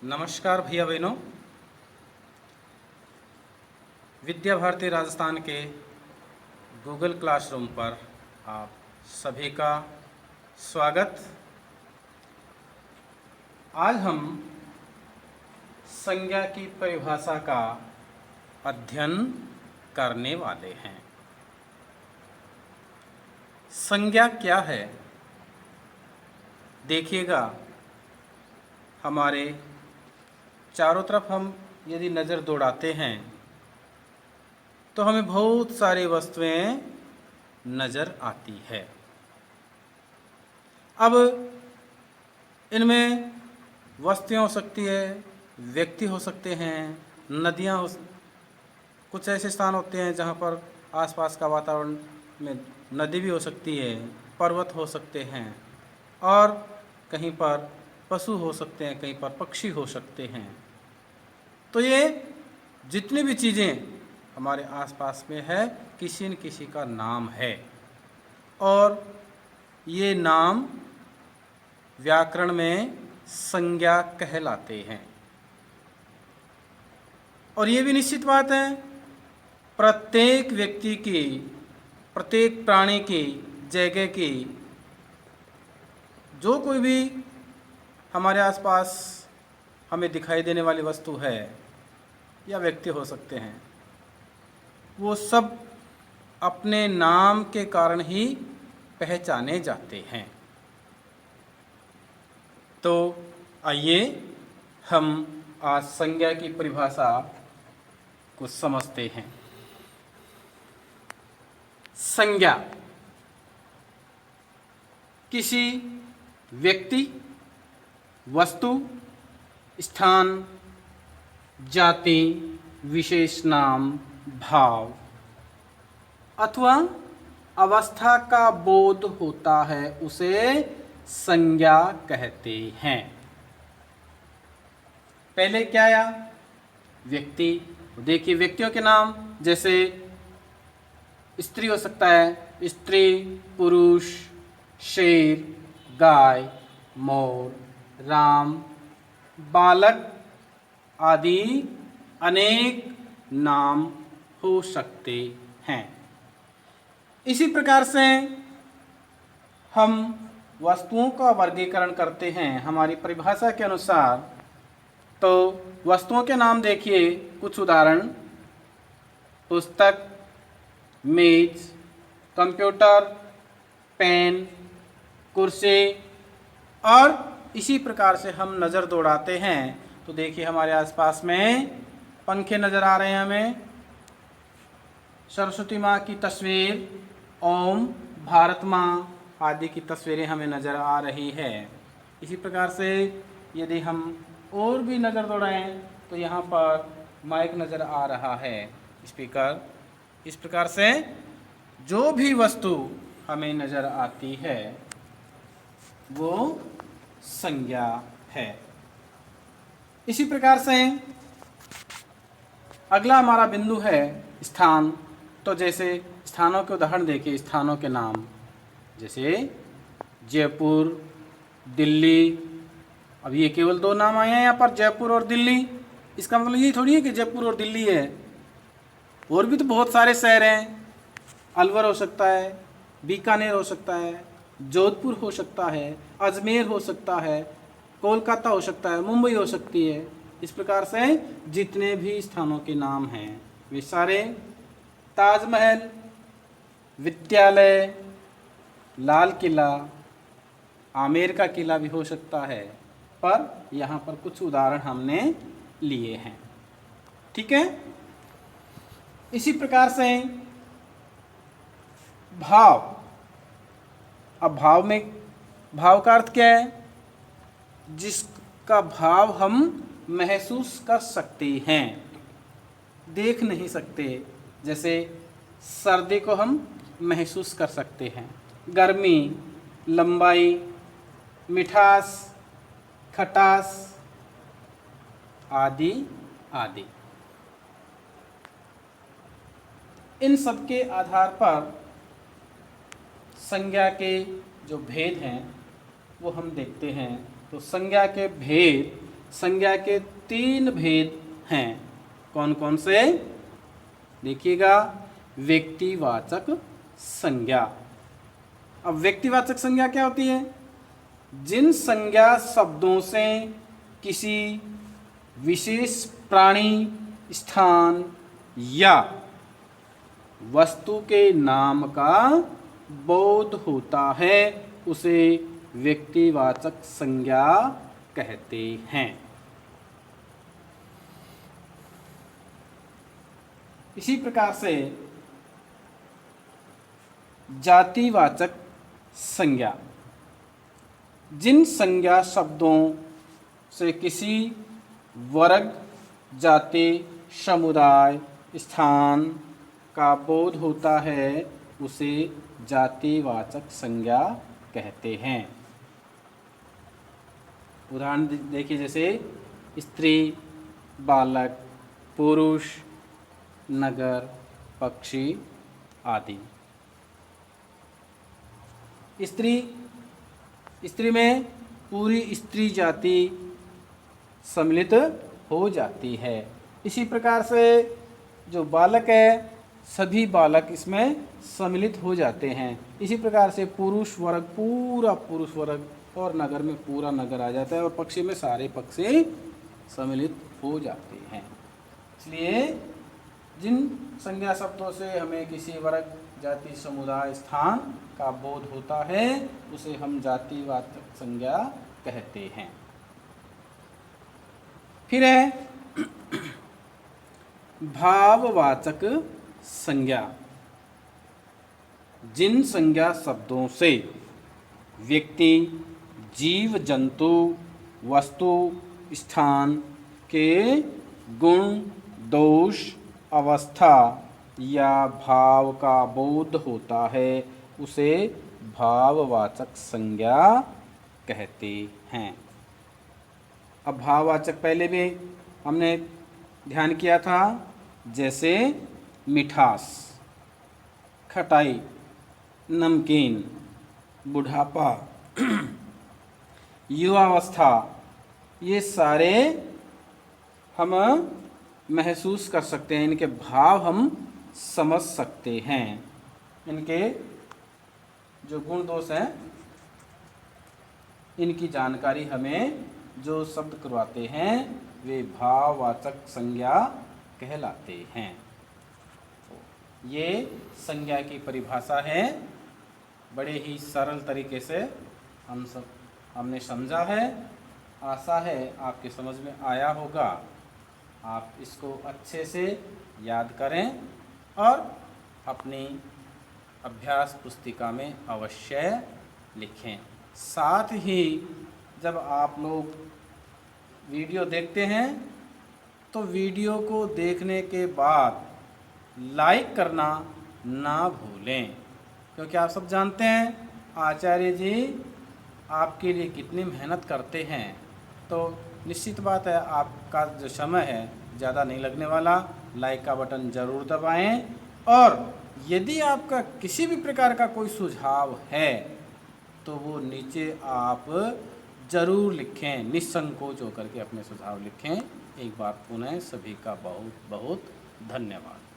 नमस्कार भैया बहनों। विद्या भारती राजस्थान के गूगल क्लासरूम पर आप सभी का स्वागत। आज हम संज्ञा की परिभाषा का अध्ययन करने वाले हैं। संज्ञा क्या है? देखिएगा, हमारे चारों तरफ हम यदि नज़र दौड़ाते हैं तो हमें बहुत सारी वस्तुएं नज़र आती है। अब इनमें वस्तुएं हो सकती है, व्यक्ति हो सकते हैं, नदियां हो, कुछ ऐसे स्थान होते हैं जहां पर आसपास का वातावरण में नदी भी हो सकती है, पर्वत हो सकते हैं, और कहीं पर पशु हो सकते हैं, कहीं पर पक्षी हो सकते हैं। तो ये जितनी भी चीज़ें हमारे आसपास में है, किसी न किसी का नाम है, और ये नाम व्याकरण में संज्ञा कहलाते हैं। और ये भी निश्चित बात है, प्रत्येक व्यक्ति की, प्रत्येक प्राणी की, जगह की, जो कोई भी हमारे आसपास हमें दिखाई देने वाली वस्तु है या व्यक्ति हो सकते हैं, वो सब अपने नाम के कारण ही पहचाने जाते हैं। तो आइए हम आज संज्ञा की परिभाषा को समझते हैं। संज्ञा किसी व्यक्ति, वस्तु, स्थान, जाति, विशेष नाम, भाव अथवा अवस्था का बोध होता है, उसे संज्ञा कहते हैं। पहले क्या आया? व्यक्ति। देखिए, व्यक्तियों के नाम जैसे स्त्री हो सकता है, स्त्री, पुरुष, शेर, गाय, मोर, राम, बालक आदि अनेक नाम हो सकते हैं। इसी प्रकार से हम वस्तुओं का वर्गीकरण करते हैं हमारी परिभाषा के अनुसार। तो वस्तुओं के नाम देखिए, कुछ उदाहरण: पुस्तक, मेज, कंप्यूटर, पेन, कुर्सी। और इसी प्रकार से हम नज़र दौड़ाते हैं तो देखिए, हमारे आसपास में पंखे नज़र आ रहे हैं, हमें सरस्वती माँ की तस्वीर, ओम, भारत माँ आदि की तस्वीरें हमें नज़र आ रही है। इसी प्रकार से यदि हम और भी नज़र दौड़ाएं तो यहाँ पर माइक नज़र आ रहा है, स्पीकर। इस प्रकार से जो भी वस्तु हमें नज़र आती है वो संज्ञा है। इसी प्रकार से अगला हमारा बिंदु है स्थान। तो जैसे स्थानों के उदाहरण देखिए, स्थानों के नाम जैसे जयपुर, दिल्ली। अब ये केवल दो नाम आए हैं यहाँ पर, जयपुर और दिल्ली। इसका मतलब ये थोड़ी है कि जयपुर और दिल्ली है, और भी तो बहुत सारे शहर हैं। अलवर हो सकता है, बीकानेर हो सकता है, जोधपुर हो सकता है, अजमेर हो सकता है, कोलकाता हो सकता है, मुंबई हो सकती है। इस प्रकार से जितने भी स्थानों के नाम हैं वे सारे ताजमहल, विद्यालय, लाल किला, आमेर का किला भी हो सकता है, पर यहाँ पर कुछ उदाहरण हमने लिए हैं। ठीक है। इसी प्रकार से भाव। अब भाव में, भाव का अर्थ क्या है? जिसका भाव हम महसूस कर सकते हैं, देख नहीं सकते। जैसे सर्दी को हम महसूस कर सकते हैं, गर्मी, लंबाई, मिठास, खटास आदि आदि। इन सब के आधार पर संज्ञा के जो भेद हैं वो हम देखते हैं। तो संज्ञा के भेद संज्ञा के 3 भेद हैं। कौन कौन से? देखिएगा, व्यक्तिवाचक संज्ञा। अब व्यक्तिवाचक संज्ञा क्या होती है? जिन संज्ञा शब्दों से किसी विशेष प्राणी, स्थान या वस्तु के नाम का बोध होता है, उसे व्यक्तिवाचक संज्ञा कहते हैं। इसी प्रकार से जातिवाचक संज्ञा, जिन संज्ञा शब्दों से किसी वर्ग, जाति, समुदाय, स्थान का बोध होता है, उसे जातिवाचक संज्ञा कहते हैं। उदाहरण देखिए, जैसे स्त्री, बालक, पुरुष, नगर, पक्षी आदि। स्त्री में पूरी स्त्री जाति सम्मिलित हो जाती है। इसी प्रकार से जो बालक है, सभी बालक इसमें सम्मिलित हो जाते हैं। इसी प्रकार से पुरुष वर्ग, पूरा पुरुष वर्ग, और नगर में पूरा नगर आ जाता है, और पक्षी में सारे पक्षी सम्मिलित हो जाते हैं। इसलिए जिन संज्ञा शब्दों से हमें किसी वर्ग, जाति, समुदाय, स्थान का बोध होता है, उसे हम जातिवाचक संज्ञा कहते हैं। फिर है भाववाचक संज्ञा, जिन संज्ञा शब्दों से व्यक्ति, जीव, जंतु, वस्तु, स्थान के गुण, दोष, अवस्था या भाव का बोध होता है, उसे भाववाचक संज्ञा कहते हैं। अब भाववाचक पहले भी हमने ध्यान किया था, जैसे मिठास, खटाई, नमकीन, बुढ़ापा, युवावस्था, ये सारे हम महसूस कर सकते हैं, इनके भाव हम समझ सकते हैं। इनके जो गुण दोष हैं, इनकी जानकारी हमें जो शब्द करवाते हैं, वे भाववाचक संज्ञा कहलाते हैं। ये संज्ञा की परिभाषा है। बड़े ही सरल तरीके से हमने समझा है। आशा है आपके समझ में आया होगा। आप इसको अच्छे से याद करें और अपनी अभ्यास पुस्तिका में अवश्य लिखें। साथ ही जब आप लोग वीडियो देखते हैं, तो वीडियो को देखने के बाद लाइक करना ना भूलें, क्योंकि आप सब जानते हैं आचार्य जी आपके लिए कितनी मेहनत करते हैं। तो निश्चित बात है, आपका जो समय है ज़्यादा नहीं लगने वाला। लाइक का बटन ज़रूर दबाएं, और यदि आपका किसी भी प्रकार का कोई सुझाव है तो वो नीचे आप ज़रूर लिखें, निसंकोच होकर के अपने सुझाव लिखें। एक बार पुनः सभी का बहुत बहुत धन्यवाद।